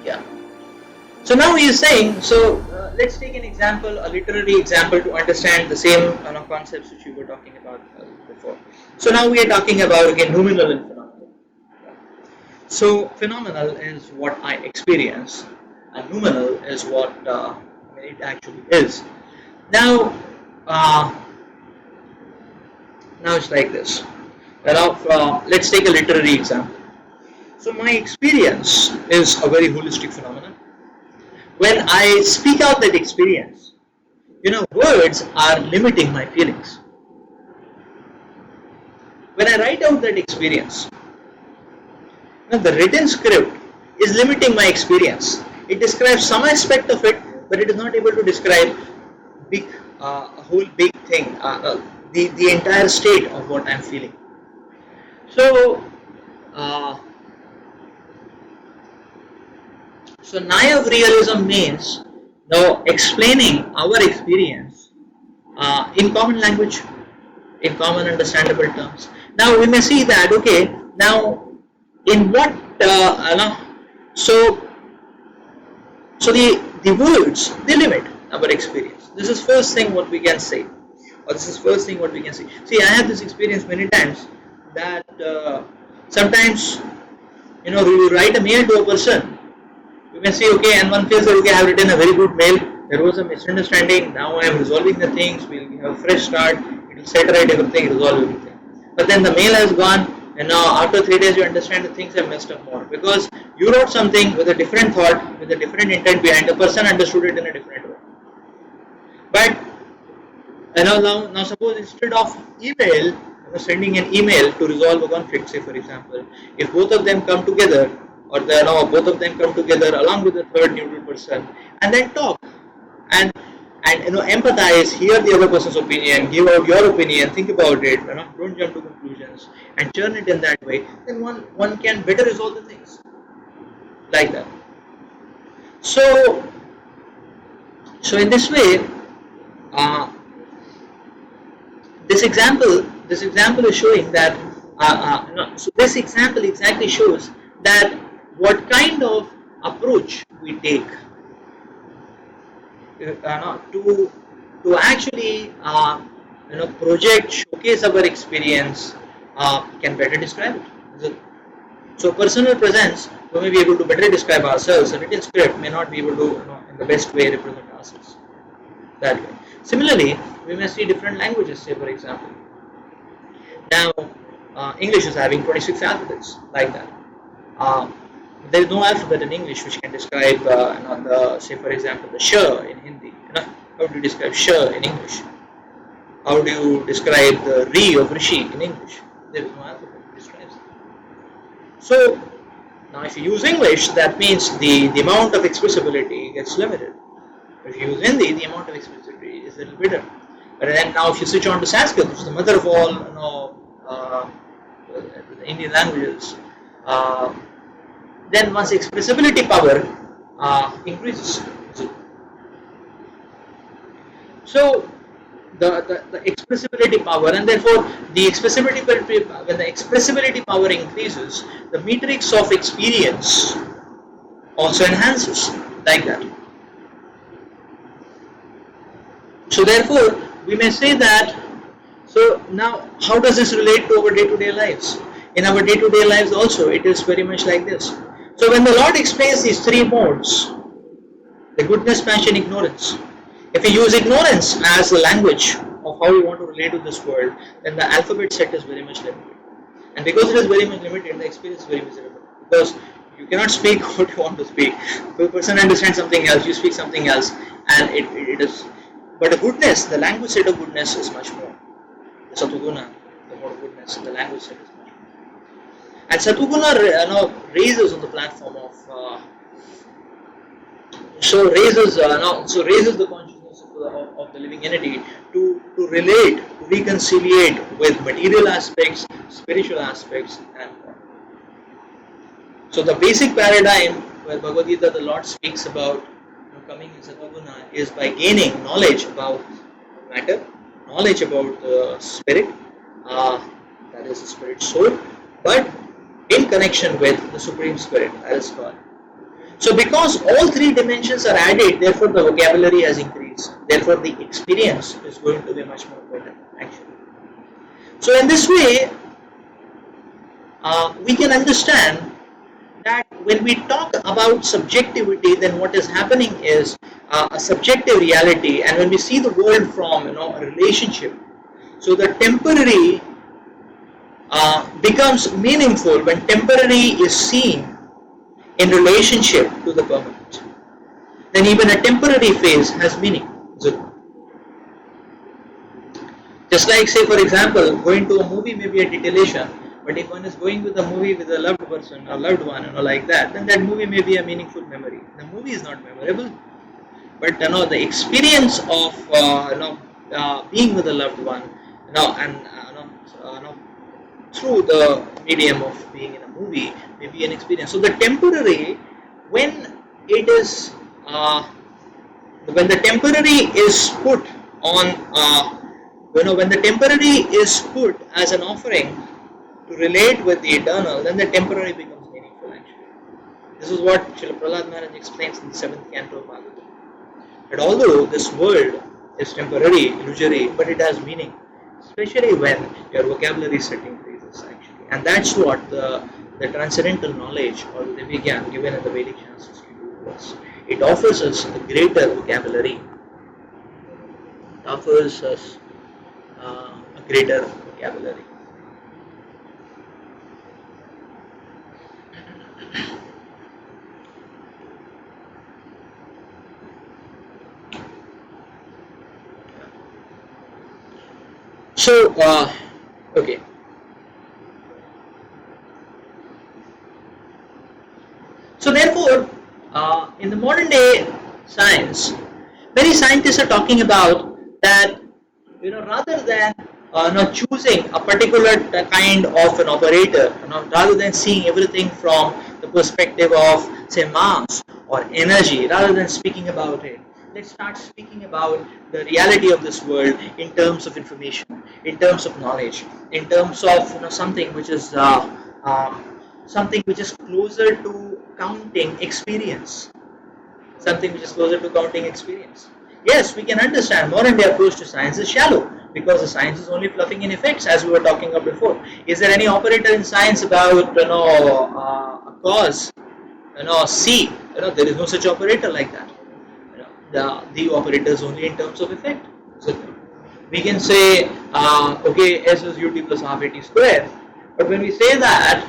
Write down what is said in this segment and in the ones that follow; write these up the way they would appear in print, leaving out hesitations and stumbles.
Yeah. So now he is saying, so let's take an example, a literary example to understand the same concepts which we were talking about before. So now we are talking about again nominal and phenomenal. So phenomenal is what I experience, and nominal is what it actually is. Now, uh, now it's like this. Now, let's take a literary example. So my experience is a very holistic phenomenon. When I speak out that experience, words are limiting my feelings. When I write out that experience, the written script is limiting my experience. It describes some aspect of it, but it is not able to describe big, a whole big thing, the entire state of what I'm feeling. So, so Naya of realism means now explaining our experience in common language, in common understandable terms. Now we may see that now in what so the words they limit our experience. This is first thing what we can say, or this is first thing what we can see. See, I have this experience many times that sometimes you write a mail to a person. You can say and one feels that I have written a very good mail. There was a misunderstanding. Now I am resolving the things. We'll have a fresh start. It will set right everything, resolve everything. But then the mail has gone, and now after 3 days you understand that things have messed up more because you wrote something with a different thought, with a different intent behind. The person understood it in a different way. But now suppose instead of email, sending an email to resolve a conflict, say for example, if both of them come together, or both of them come together along with the third neutral person, and then talk and empathize, hear the other person's opinion, give out your opinion, think about it, don't jump to conclusions, and churn it in that way, then one can better resolve the things like that. So in this way, this example is showing that so this example exactly shows that what kind of approach we take to actually project, showcase our experience can better describe it. So personal presence, we may be able to better describe ourselves. A written script may not be able to in the best way represent ourselves that way. Similarly, we may see different languages, say for example. Now English is having 26 alphabets like that. There is no alphabet in English which can describe, say for example, the sh in Hindi. How do you describe sh in English? How do you describe the re of Rishi in English? There is no alphabet that describes it. So now, if you use English, that means the amount of expressibility gets limited. If you use Hindi, the amount of expressibility is a little bigger. But then now, if you switch on to Sanskrit, which is the mother of all, the Indian languages, then one's expressibility power increases. So the expressibility power, and therefore the when the expressibility power increases, the matrix of experience also enhances like that. So therefore we may say that. So now, how does this relate to our day-to-day lives? In our day-to-day lives also, it is very much like this. So when the Lord explains these three modes, the goodness, passion, ignorance, if we use ignorance as the language of how we want to relate to this world, then the alphabet set is very much limited. And because it is very much limited, the experience is very miserable. Because you cannot speak what you want to speak. If a person understands something else, you speak something else, and it is. But the goodness, the language set of goodness is much more. The Satuguna, the mode of goodness, the language set is much more. And Satuguna raises on the platform of raises the consciousness of the living entity to relate, to reconciliate with material aspects, spiritual aspects, and more. So the basic paradigm where Bhagavad Gita, the Lord speaks about coming in Satoguna is by gaining knowledge about matter, knowledge about the spirit, that is the spirit soul, but in connection with the Supreme Spirit, that is God. So because all three dimensions are added, therefore the vocabulary has increased. Therefore the experience is going to be much more better actually. So in this way, we can understand that when we talk about subjectivity, then what is happening is a subjective reality, and when we see the world from a relationship, so the temporary becomes meaningful when temporary is seen in relationship to the permanent. Then even a temporary phase has meaning. So, just like say for example, going to a movie may be a titillation, but if one is going with a movie with a loved person or loved one, like that, then that movie may be a meaningful memory. The movie is not memorable, but the experience of being with a loved one, and through the medium of being in a movie may be an experience. So the temporary, when it is when the temporary is put on when the temporary is put as an offering to relate with the eternal, then the temporary becomes meaningful actually. This is what Srila Prahlad Maharaj explains in the 7th canto of Bhagavatam. That although this world is temporary, illusory, but it has meaning, especially when your vocabulary set increases actually. And that's what the transcendental knowledge or the Divya given in the Vedic Shastras can do to us. It offers us a greater vocabulary. It offers us a greater vocabulary. So, okay. So therefore, in the modern day science, many scientists are talking about that, rather than not choosing a particular kind of an operator, rather than seeing everything from the perspective of say mass or energy, rather than speaking about it, let's start speaking about the reality of this world in terms of information, in terms of knowledge, in terms of something which is closer to counting experience. Something which is closer to counting experience. Yes, we can understand modern day approach to science is shallow because the science is only fluffing in effects, as we were talking about before. Is there any operator in science about a cause? C. There is no such operator like that. The operator is only in terms of effect. So we can say okay, S is ut plus half at square. But when we say that,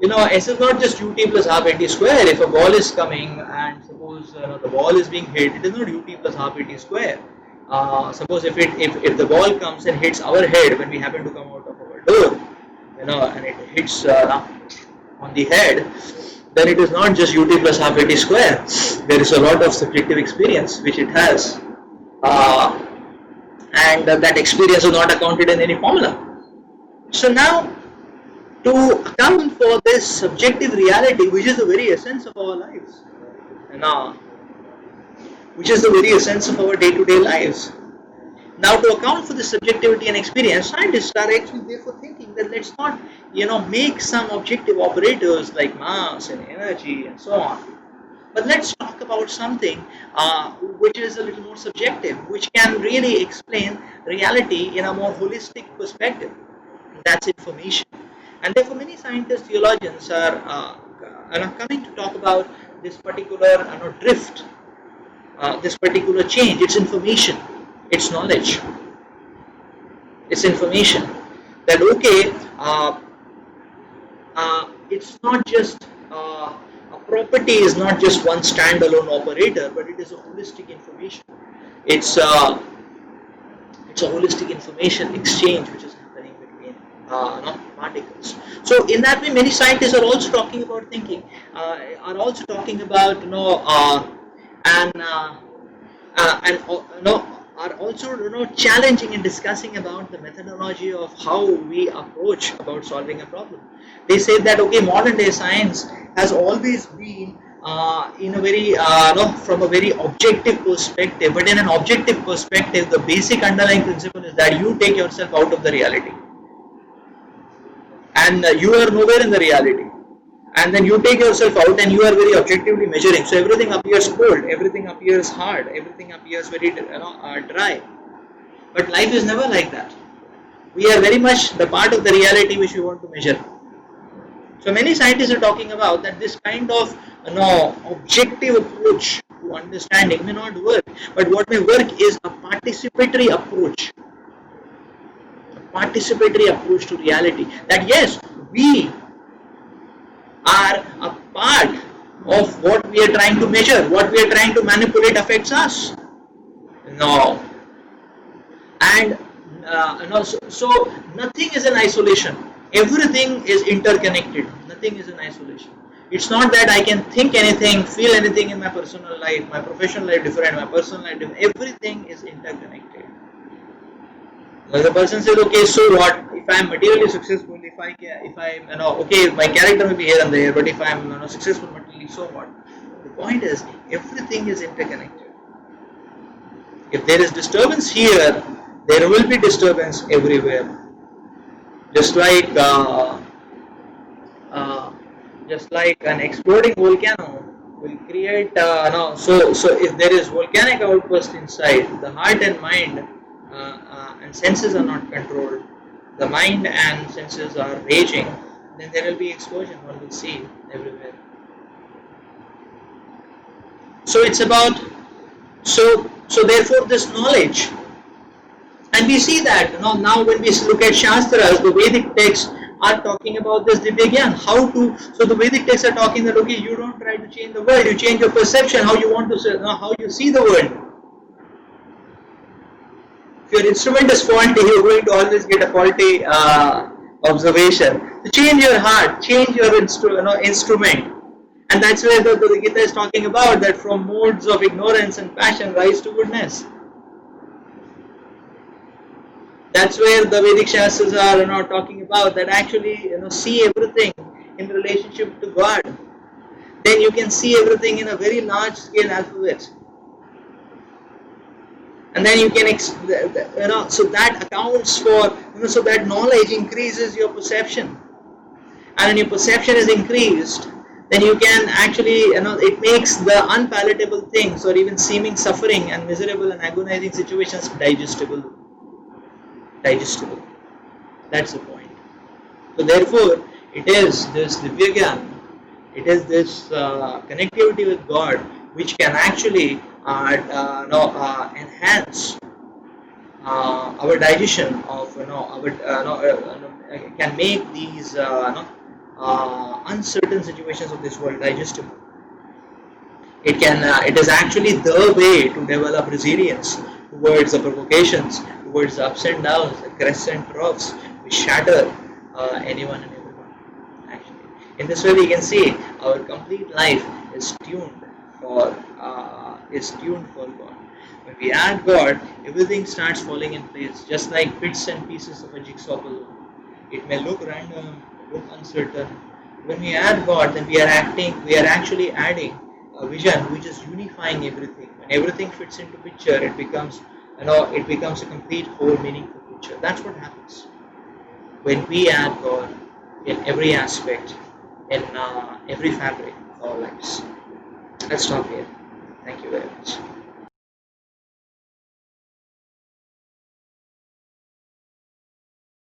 S is not just ut plus half at square. If a ball is coming and suppose the ball is being hit, it is not ut plus half at square. Suppose if the ball comes and hits our head when we happen to come out of our door, and it hits on the head, then it is not just ut plus half at square. There is a lot of subjective experience which it has, and that experience is not accounted in any formula. So now, to account for this subjective reality, which is the very essence of our lives, which is the very essence of our day-to-day lives. Now, to account for the subjectivity and experience, scientists are actually therefore thinking that let's not, make some objective operators like mass and energy and so on, but let's talk about something which is a little more subjective, which can really explain reality in a more holistic perspective. That's information. And therefore, many scientists, theologians are coming to talk about this particular drift, this particular change. It's information, it's knowledge, it's information. That okay, it's not just a property is not just one standalone operator, but it is a holistic information. It's a holistic information exchange which is happening between particles. So in that way, many scientists are also talking about thinking, are also talking about are also challenging and discussing about the methodology of how we approach about solving a problem. They say that okay, modern day science has always been in a very from a very objective perspective, but in an objective perspective, the basic underlying principle is that you take yourself out of the reality, and you are nowhere in the reality, and then you take yourself out and you are very objectively measuring, so everything appears cold, everything appears hard, everything appears very dry. But life is never like that. We are very much the part of the reality which we want to measure. So many scientists are talking about that this kind of objective approach to understanding may not work, but what may work is a participatory approach to reality. That yes, we are a part of what we are trying to measure, what we are trying to manipulate affects us. No, and so nothing is in isolation. Everything is interconnected. Nothing is in isolation. It's not that I can think anything, feel anything in my personal life, my professional life different, my personal life different. Everything is interconnected. Now the person says, okay, so what? If I am materially successful, if I okay, my character may be here and there, but if I am successful materially, so what? The point is, everything is interconnected. If there is disturbance here, there will be disturbance everywhere. Just like an exploding volcano will create so if there is volcanic outburst inside, the heart and mind and senses are not controlled, the mind and senses are raging, then there will be explosion, one will see everywhere. So it's about so therefore this knowledge, and we see that now when we look at Shastras, the Vedic texts are talking about this Divya how to. So the Vedic texts are talking that okay, you don't try to change the world, you change your perception, how you want to how you see the world. If your instrument is faulty, you're going to always get a faulty observation. So change your heart, change your instrument, and that's where the Gita is talking about that from modes of ignorance and passion rise to goodness. That's where the Vedic Shastras are talking about that actually see everything in relationship to God. Then you can see everything in a very large scale alphabet. And then you can so that accounts for so that knowledge increases your perception. And when your perception is increased, then you can actually it makes the unpalatable things or even seeming suffering and miserable and agonizing situations digestible. That's the point. So therefore, it is this Divya, it is this connectivity with God which can actually enhance our digestion of can make these uncertain situations of this world digestible. It can. It is actually the way to develop resilience towards the provocations, towards the ups and downs, the crests and troughs, which shatter anyone and everyone. Actually, in this way, we can see our complete life is tuned for God. When we add God, everything starts falling in place, just like bits and pieces of a jigsaw puzzle. It may look random, look uncertain. When we add God, then we are actually adding a vision which is unifying everything. When everything fits into picture, it becomes a complete whole meaningful picture. That's what happens when we add God in every aspect, in every fabric of our lives. Let's stop here. Thank you very much.